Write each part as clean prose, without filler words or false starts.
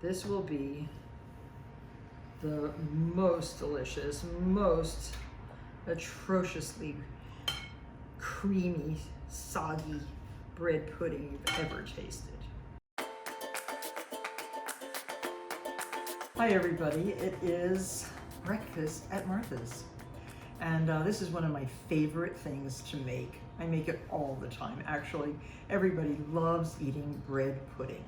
This will be the most delicious, most atrociously creamy, soggy bread pudding you've ever tasted. Hi everybody, it is breakfast at Martha's. And this is one of my favorite things to make. I make it all the time. Actually, everybody loves eating bread pudding.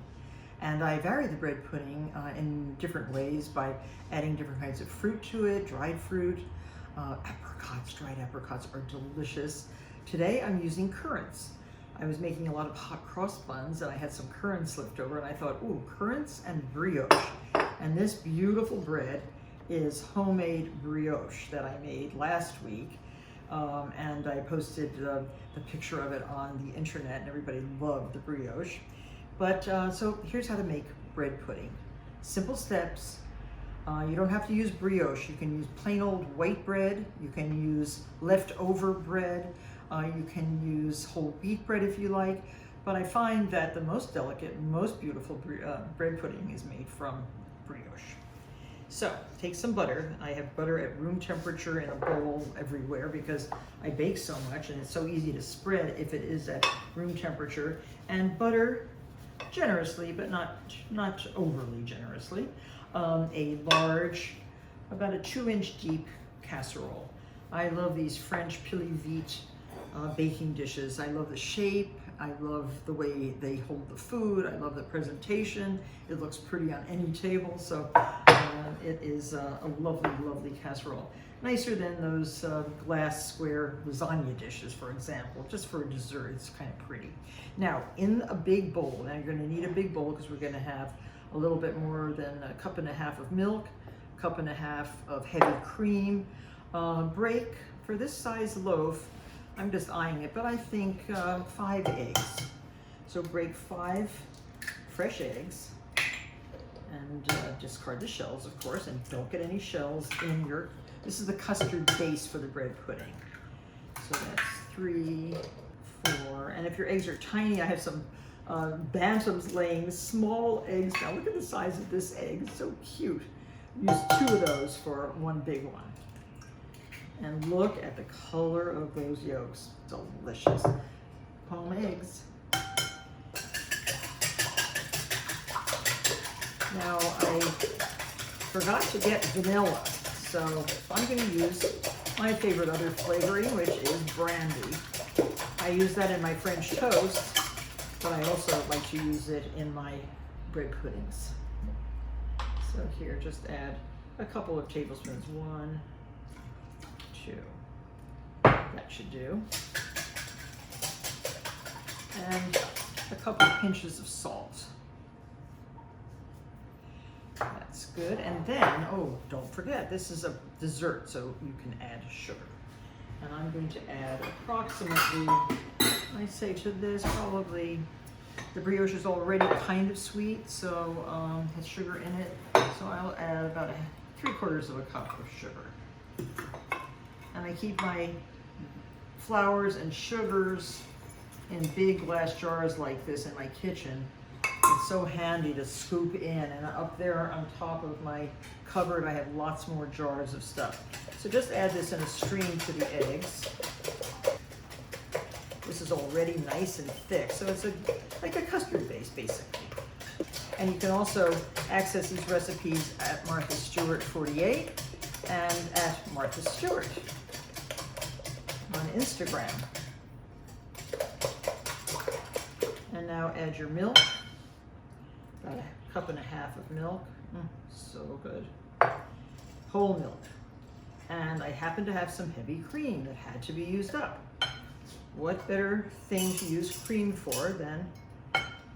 And I vary the bread pudding in different ways by adding different kinds of fruit to it, dried fruit. Apricots, dried apricots are delicious. Today I'm using currants. I was making a lot of hot cross buns and I had some currants left over and I thought, ooh, currants and brioche. And this beautiful bread is homemade brioche that I made last week. And I posted the picture of it on the internet and everybody loved the brioche. But so here's how to make bread pudding. Simple steps. You don't have to use brioche. You can use plain old white bread. You can use leftover bread. You can use whole wheat bread if you like. But I find that the most delicate, most beautiful bread pudding is made from brioche. So take some butter. I have butter at room temperature in a bowl everywhere because I bake so much and it's so easy to spread if it is at room temperature. And butter generously, but not overly generously. A large, about a 2-inch deep casserole. I love these French pili vite baking dishes. I love the shape. I love the way they hold the food. I love the presentation. It looks pretty on any table. So it is a lovely, lovely casserole. Nicer than those glass square lasagna dishes, for example, just for a dessert. It's kind of pretty. Now, in a big bowl, now you're going to need a big bowl because we're going to have a little bit more than 1.5 cups of milk, 1.5 cups of heavy cream. Break, for this size loaf, I'm just eyeing it, but I think 5 eggs. So break 5 fresh eggs and discard the shells, of course, and don't get any shells in your, this is the custard base for the bread pudding. So that's 3, 4, and if your eggs are tiny, I have some bantams laying small eggs. Now look at the size of this egg, it's so cute. Use 2 of those for one big one. And look at the color of those yolks, delicious. Home eggs. Now I forgot to get vanilla, so I'm going to use my favorite other flavoring, which is brandy. I use that in my French toast, but I also like to use it in my bread puddings. So here, just add a couple of tablespoons. 1, 2. That should do. And a couple of pinches of salt. That's good. And then, oh, don't forget, this is a dessert, so you can add sugar. And I'm going to add approximately, I say to this, probably, the brioche is already kind of sweet, so has sugar in it. So I'll add about 3/4 cup of sugar. And I keep my flours and sugars in big glass jars like this in my kitchen. It's so handy to scoop in, and up there on top of my cupboard I have lots more jars of stuff. So just add this in a stream to the eggs. This is already nice and thick, so it's like a custard base basically. And you can also access these recipes at Martha Stewart 48 and at Martha Stewart on Instagram. And now add your milk. About 1.5 cups of milk. So good. Whole milk. And I happen to have some heavy cream that had to be used up. What better thing to use cream for than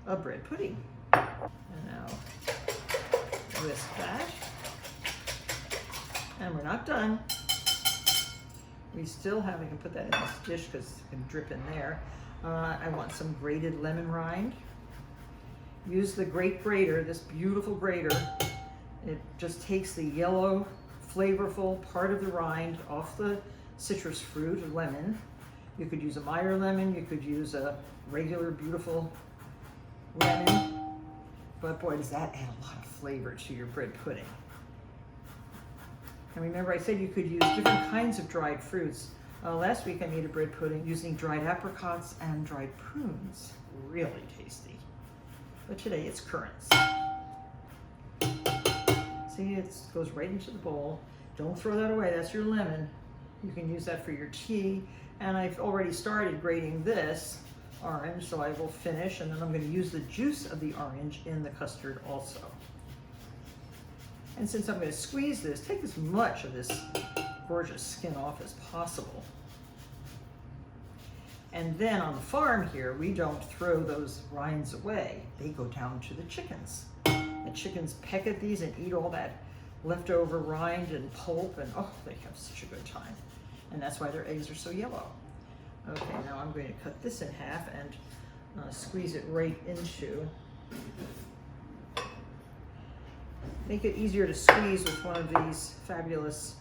a bread pudding? And now whisk that. And we're not done. We still have, we can put that in this dish because it can drip in there. I want some grated lemon rind. Use the great grater, this beautiful grater. It just takes the yellow, flavorful part of the rind off the citrus fruit, or lemon. You could use a Meyer lemon, you could use a regular beautiful lemon. but boy, does that add a lot of flavor to your bread pudding. And remember, I said you could use different kinds of dried fruits. Last week I made a bread pudding using dried apricots and dried prunes. Really tasty. But today it's currants. See, it goes right into the bowl. Don't throw that away, that's your lemon. You can use that for your tea. And I've already started grating this orange, so I will finish, and then I'm going to use the juice of the orange in the custard also. And since I'm going to squeeze this, take as much of this gorgeous skin off as possible. And then on the farm here, we don't throw those rinds away. They go down to the chickens. The chickens peck at these and eat all that leftover rind and pulp, and oh, they have such a good time. And that's why their eggs are so yellow. Okay, now I'm going to cut this in half and squeeze it right into. Make it easier to squeeze with one of these fabulous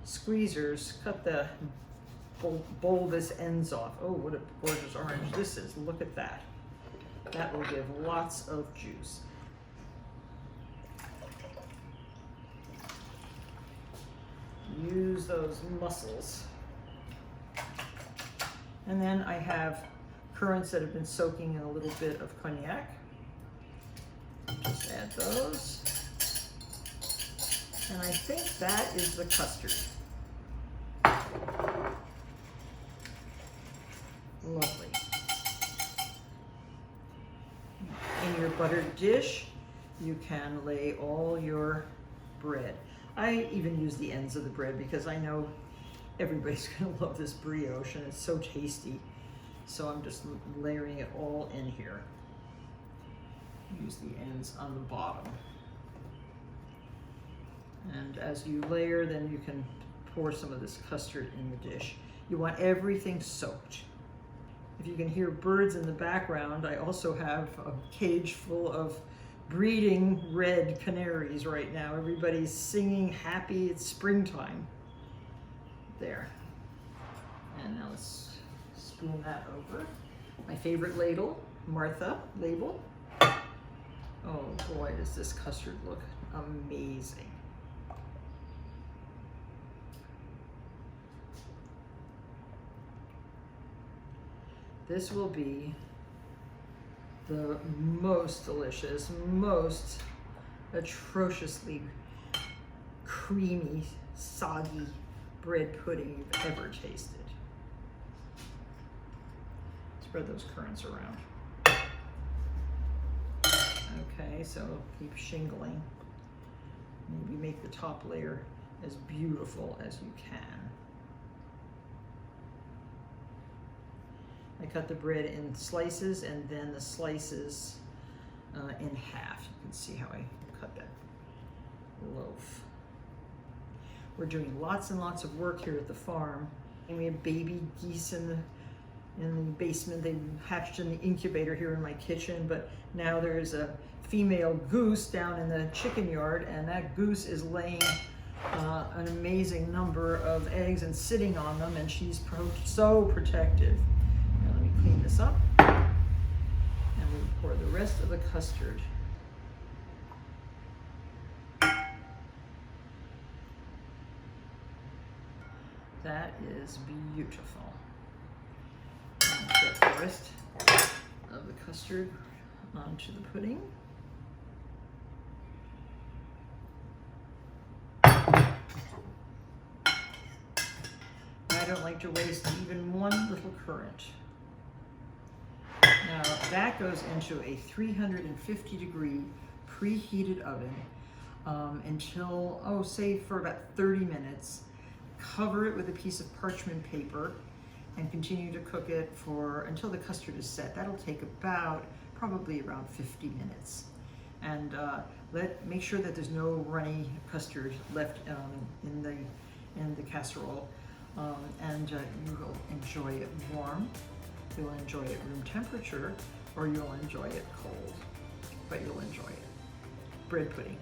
squeezers. Cut the bulbous ends off. Oh, what a gorgeous orange this is. Look at that. That will give lots of juice. Use those muscles. And then I have currants that have been soaking in a little bit of cognac. Just add those. And I think that is the custard. Lovely. In your buttered dish, you can lay all your bread. I even use the ends of the bread because I know everybody's gonna love this brioche and it's so tasty. So I'm just layering it all in here. Use the ends on the bottom. And as you layer, then you can pour some of this custard in the dish. You want everything soaked. If you can hear birds in the background, I also have a cage full of breeding red canaries right now. Everybody's singing happy, it's springtime. There. And now let's spoon that over. My favorite ladle, Martha label. Oh boy, does this custard look amazing. This will be the most delicious, most atrociously creamy, soggy bread pudding you've ever tasted. Spread those currants around. Okay, so keep shingling. Maybe make the top layer as beautiful as you can. I cut the bread in slices and then the slices in half. You can see how I cut that loaf. We're doing lots and lots of work here at the farm. And we have baby geese in the basement. They hatched in the incubator here in my kitchen, but now there's a female goose down in the chicken yard, and that goose is laying an amazing number of eggs and sitting on them, and she's so protective. Now let me clean this up, and we'll pour the rest of the custard. That is beautiful. Get the rest of the custard onto the pudding. I don't like to waste even one little currant. Now that goes into a 350 degree preheated oven until, say for about 30 minutes. Cover it with a piece of parchment paper and continue to cook it until the custard is set. That'll take probably around 50 minutes. And make sure that there's no runny custard left in the casserole. And you will enjoy it warm, you'll enjoy it room temperature, or you'll enjoy it cold, but you'll enjoy it. Bread pudding.